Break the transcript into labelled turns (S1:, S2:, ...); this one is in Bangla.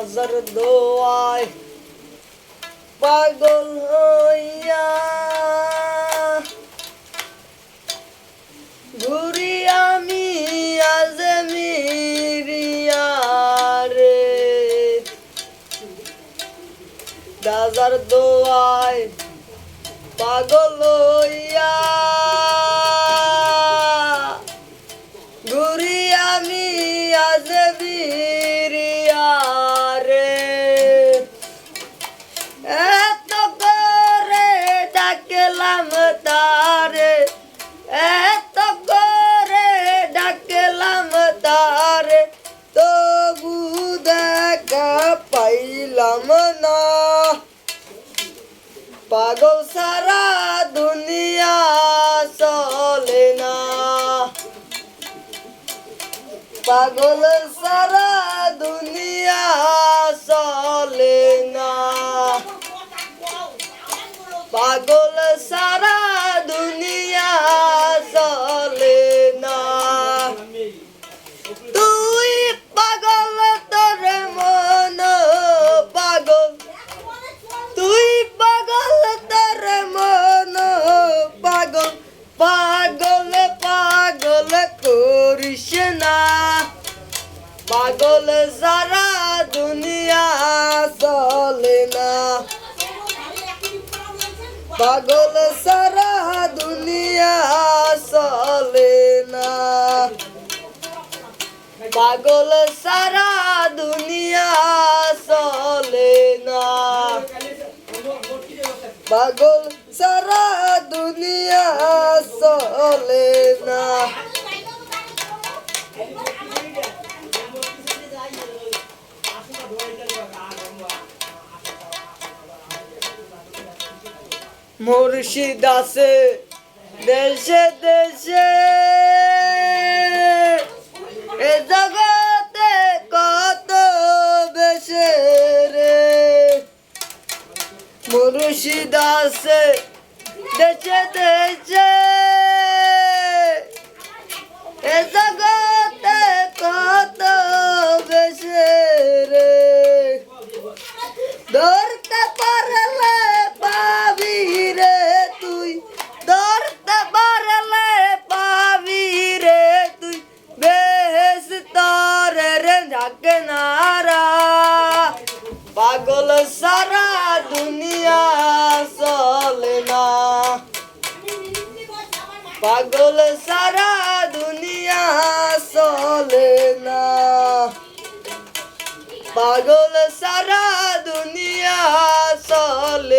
S1: রাজার দোয়ায় পাগল হইয়া ঘুরি আমি আজমিরিয়া রে রাজার দোয়ায় পাগল হইয়া ঘুরি আমি আজমিরিয়া রে এত করে ডাকলাম তারে এত করে ডাকলাম তারে তবু দেখা পাইলাম না পাগল সারা দুনিয়া চলে না পাগল সারা দুনিয়া চলে না পাগল সারা দুনিয়া চলে না তুই পাগল তোর মন পাগল তুই পাগল তোর মন পাগল পাগল পাগল করিস না পাগল সারা দুনিয়া চলে না পাগল সারা দুনিয়া চলে না পাগল সারা দুনিয়া চলে না পাগল সারা দুনিয়া চলে না মুর্শিদ আছে দেশে দেশে এ জগতে কত বেশে রে মুর্শিদ আছে দেশে দেশে এ জগতে কত বেশে রে ধরতে পারলে পাবি রে তুই ধরতে পারলে পাবি রে তুই বেহেশতের রে ঝাঁকনারা পাগল সারা দুনিয়া চলে না পাগল সারা দুনিয়া চলে না পাগল সারা দুনিয়া চলে